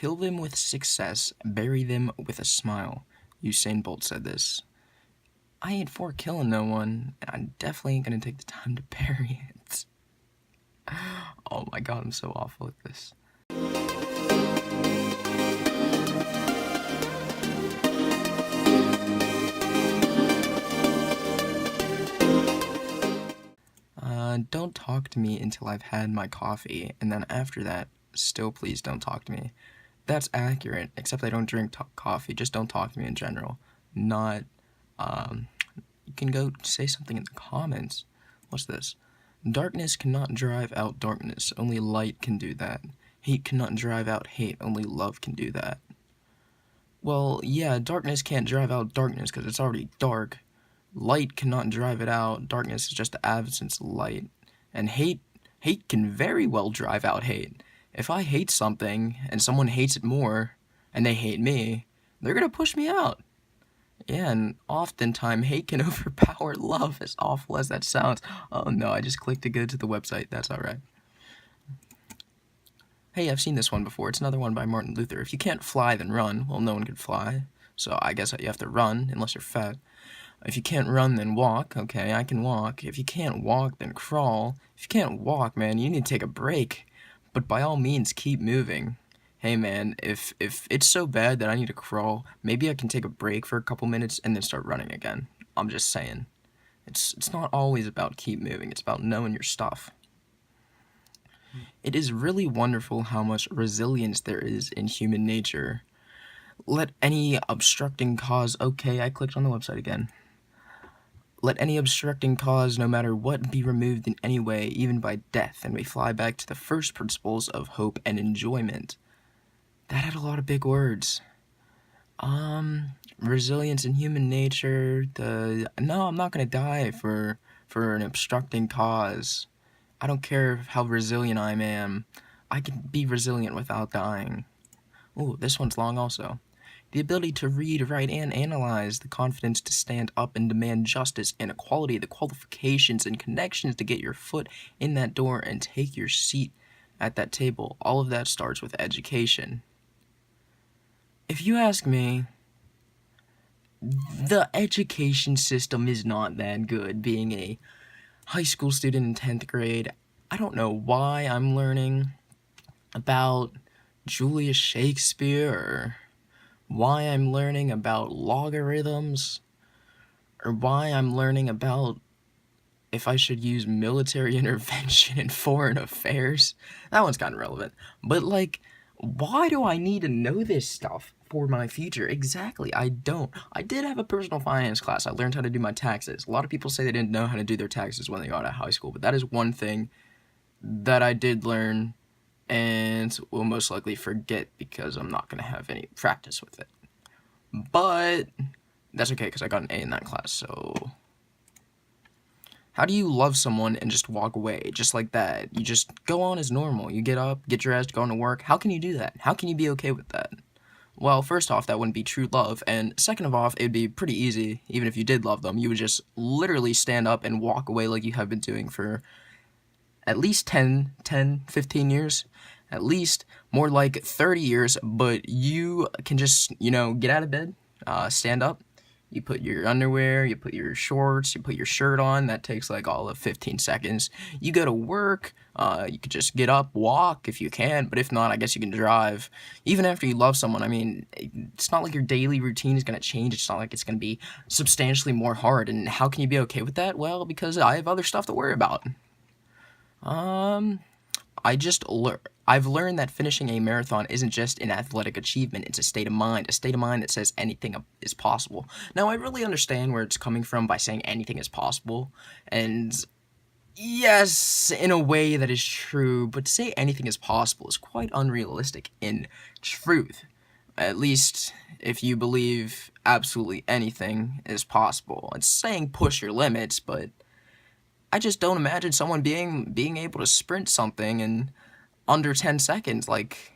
Kill them with success, bury them with a smile. Usain Bolt said this. I ain't for killing no one, and I definitely ain't gonna take the time to bury it. Oh my god, I'm so awful at this. Don't talk to me until I've had my coffee, and then after that, still please don't talk to me. That's accurate, except I don't drink coffee. Just don't talk to me in general. Not, you can go say something in the comments. What's this? Darkness cannot drive out darkness. Only light can do that. Hate cannot drive out hate. Only love can do that. Well, yeah, darkness can't drive out darkness because it's already dark. Light cannot drive it out. Darkness is just the absence of light. And hate can very well drive out hate. If I hate something and someone hates it more and they hate me, they're gonna push me out. Yeah, and oftentimes hate can overpower love, as awful as that sounds. Oh no, I just clicked to go to the website. That's alright. Hey, I've seen this one before. It's another one by Martin Luther. If you can't fly, then run. Well, no one can fly, so I guess you have to run, unless you're fat. If you can't run, then walk. Okay, I can walk. If you can't walk, then crawl. If you can't walk, man, you need to take a break. But by all means, keep moving. Hey man, if it's so bad that I need to crawl, maybe I can take a break for a couple minutes and then start running again. I'm just saying. It's not always about keep moving, it's about knowing your stuff. It is really wonderful how much resilience there is in human nature. Let any obstructing cause, okay, I clicked on the website again. Let any obstructing cause, no matter what, be removed in any way, even by death, and we fly back to the first principles of hope and enjoyment. That had a lot of big words. Resilience in human nature, no, I'm not gonna die for an obstructing cause. I don't care how resilient I am. I can be resilient without dying. Ooh, this one's long also. The ability to read, write, and analyze, the confidence to stand up and demand justice and equality, the qualifications and connections to get your foot in that door and take your seat at that table. All of that starts with education. If you ask me, the education system is not that good. Being a high school student in 10th grade, I don't know why I'm learning about Julius Shakespeare, or why I'm learning about logarithms, or why I'm learning about if I should use military intervention in foreign affairs. That one's kind of relevant. But, like, why do I need to know this stuff for my future? Exactly, I don't. I did have a personal finance class. I learned how to do my taxes. A lot of people say they didn't know how to do their taxes when they got out of high school, but that is one thing that I did learn and will most likely forget because I'm not going to have any practice with it. But that's okay because I got an A in that class, so... How do you love someone and just walk away, just like that? You just go on as normal. You get up, get dressed, go on to work. How can you do that? How can you be okay with that? Well, first off, that wouldn't be true love, and second of all, it would be pretty easy. Even if you did love them, you would just literally stand up and walk away like you have been doing for at least 10, 15 years. At least more like 30 years, but you can just, get out of bed, stand up, you put your underwear, you put your shorts, you put your shirt on. That takes like all of 15 seconds. You go to work, you could just get up, walk if you can, but if not, I guess you can drive. Even after you love someone, I mean, it's not like your daily routine is going to change. It's not like it's going to be substantially more hard. And how can you be okay with that? Well, because I have other stuff to worry about. I've learned that finishing a marathon isn't just an athletic achievement, it's a state of mind that says anything is possible. Now, I really understand where it's coming from by saying anything is possible, and yes, in a way that is true, but to say anything is possible is quite unrealistic in truth. At least if you believe absolutely anything is possible. It's saying push your limits, but I just don't imagine someone being able to sprint something in under 10 seconds, like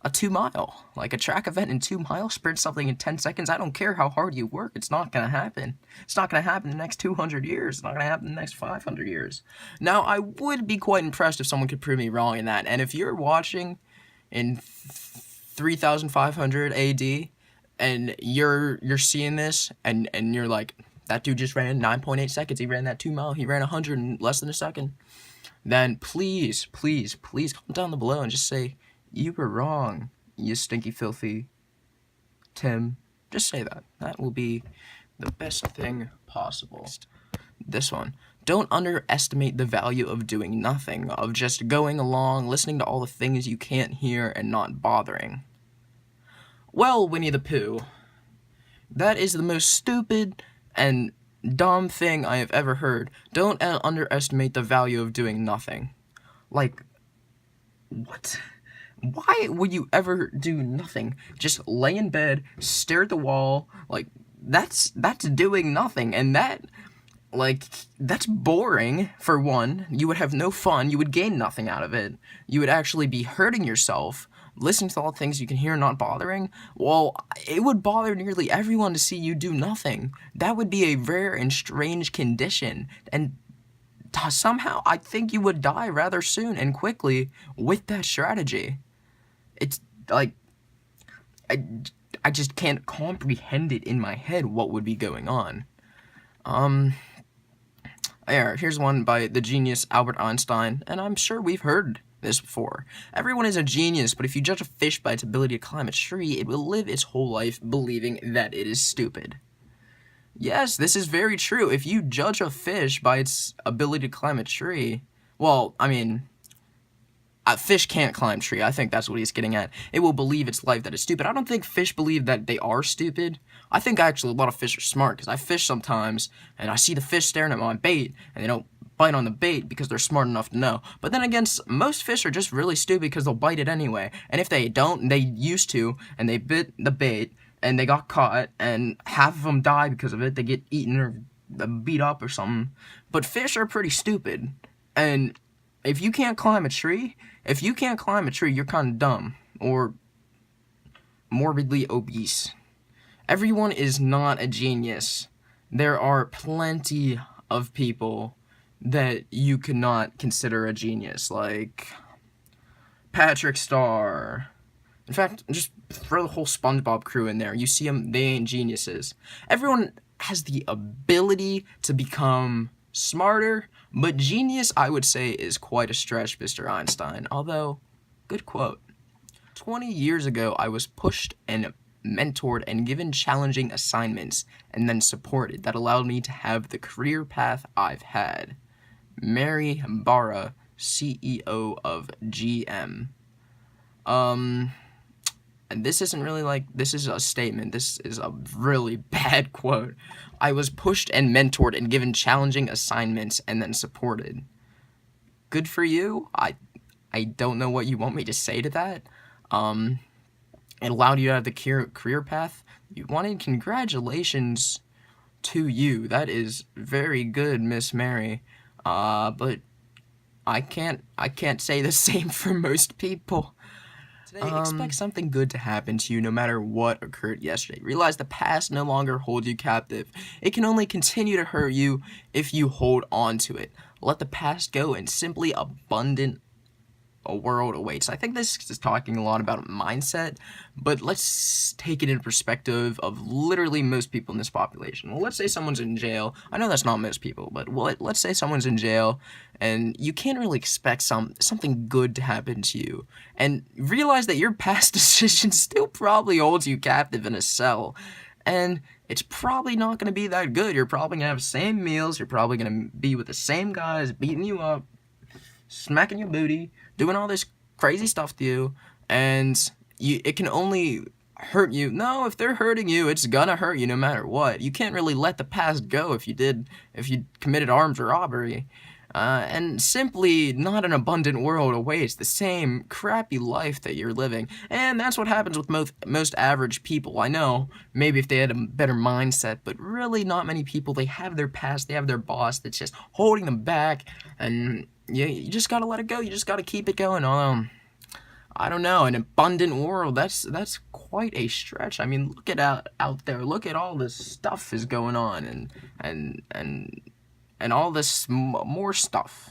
a 2-mile, like a track event in 2 miles, sprint something in 10 seconds. I don't care how hard you work, it's not gonna happen. It's not gonna happen in the next 200 years, it's not gonna happen in the next 500 years. Now, I would be quite impressed if someone could prove me wrong in that, and if you're watching in 3500 AD, and you're seeing this, and you're like, that dude just ran 9.8 seconds. He ran that 2 mile. He ran 100 in less than a second. Then please, please, please comment down below and just say, you were wrong, you stinky, filthy Tim. Just say that. That will be the best thing possible. This one. Don't underestimate the value of doing nothing, of just going along, listening to all the things you can't hear, and not bothering. Well, Winnie the Pooh, that is the most stupid and dumb thing I have ever heard. Don't underestimate the value of doing nothing. Like, what? Why would you ever do nothing? Just lay in bed, stare at the wall, like, that's doing nothing, and that's boring, for one. You would have no fun, you would gain nothing out of it. You would actually be hurting yourself, listening to all the things you can hear and not bothering. Well, it would bother nearly everyone to see you do nothing. That would be a rare and strange condition, and somehow I think you would die rather soon and quickly with that strategy. It's like, I just can't comprehend it in my head what would be going on. Here's one by the genius Albert Einstein, and I'm sure we've heard this before. Everyone is a genius, but if you judge a fish by its ability to climb a tree, it will live its whole life believing that it is stupid. Yes, this is very true. If you judge a fish by its ability to climb a tree, well, I mean, a fish can't climb a tree. I think that's what he's getting at. It will believe its life that it's stupid. I don't think fish believe that they are stupid. I think actually a lot of fish are smart, because I fish sometimes, and I see the fish staring at my bait, and they don't bite on the bait because they're smart enough to know. But then again, most fish are just really stupid because they'll bite it anyway. And if they don't, they used to, and they bit the bait, and they got caught, and half of them die because of it. They get eaten or beat up or something. But fish are pretty stupid. And if you can't climb a tree, you're kind of dumb or morbidly obese. Everyone is not a genius. There are plenty of people that you could not consider a genius, like Patrick Star. In fact, just throw the whole Spongebob crew in there. You see them, they ain't geniuses. Everyone has the ability to become smarter, but genius, I would say, is quite a stretch, Mr. Einstein. Although, good quote. 20 years ago, I was pushed and mentored and given challenging assignments and then supported that allowed me to have the career path I've had. Mary Barra, CEO of GM. And this isn't really like, this is a statement. This is a really bad quote. I was pushed and mentored and given challenging assignments and then supported. Good for you. I don't know what you want me to say to that. It allowed you to have the career path you wanted. Congratulations to you. That is very good, Miss Mary. But I can't say the same for most people. Today, expect something good to happen to you no matter what occurred yesterday. Realize the past no longer holds you captive. It can only continue to hurt you if you hold on to it. Let the past go and simply abundant a world awaits. I think this is talking a lot about mindset, but let's take it in perspective of literally most people in this population. Well, let's say someone's in jail. I know that's not most people, but let's say someone's in jail, and you can't really expect something good to happen to you, and realize that your past decisions still probably holds you captive in a cell, and it's probably not going to be that good. You're probably going to have the same meals. You're probably going to be with the same guys beating you up, smacking your booty, doing all this crazy stuff to you, and it can only hurt you. No, if they're hurting you, it's gonna hurt you no matter what. You can't really let the past go if you committed armed robbery. And simply not an abundant world awaits the same crappy life that you're living. And that's what happens with most average people. I know, maybe if they had a better mindset, but really not many people. They have their past, they have their boss that's just holding them back, and you just gotta let it go. You just gotta keep it going. I don't know, an abundant world, that's quite a stretch. I mean, look at out there. Look at all this stuff is going on, and all this more stuff.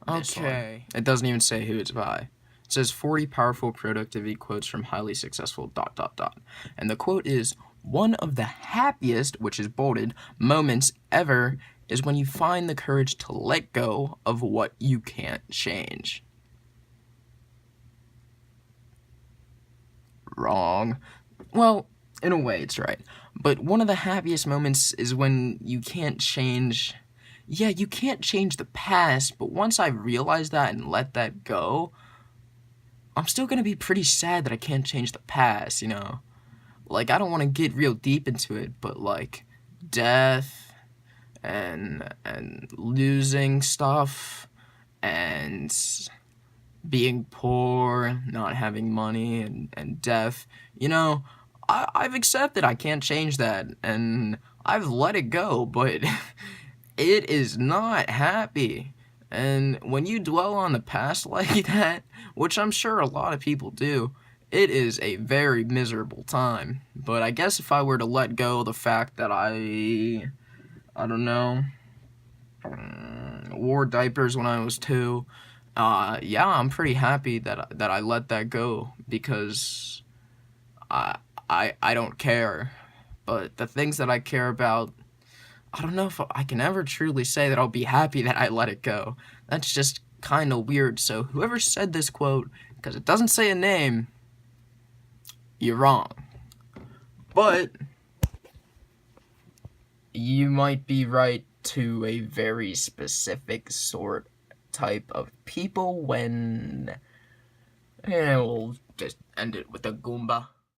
Okay. It doesn't even say who it's by. It says 40 powerful productivity quotes from highly successful ... And the quote is, one of the happiest, which is bolded, moments ever is when you find the courage to let go of what you can't change. Wrong. Well, in a way, it's right. But one of the happiest moments is when you can't change... Yeah, you can't change the past, but once I realize that and let that go, I'm still gonna be pretty sad that I can't change the past, you know? Like, I don't want to get real deep into it, but, like, death and losing stuff and being poor, not having money, and death, you know, I've accepted I can't change that, and I've let it go, but it is not happy. And when you dwell on the past like that, which I'm sure a lot of people do, it is a very miserable time. But I guess if I were to let go of the fact that I don't know, wore diapers when I was 2, yeah, I'm pretty happy that I let that go, because I don't care. But the things that I care about, I don't know if I can ever truly say that I'll be happy that I let it go. That's just kind of weird. So whoever said this quote, because it doesn't say a name, you're wrong. But you might be right to a very specific type of people when... we'll just end it with a Goomba.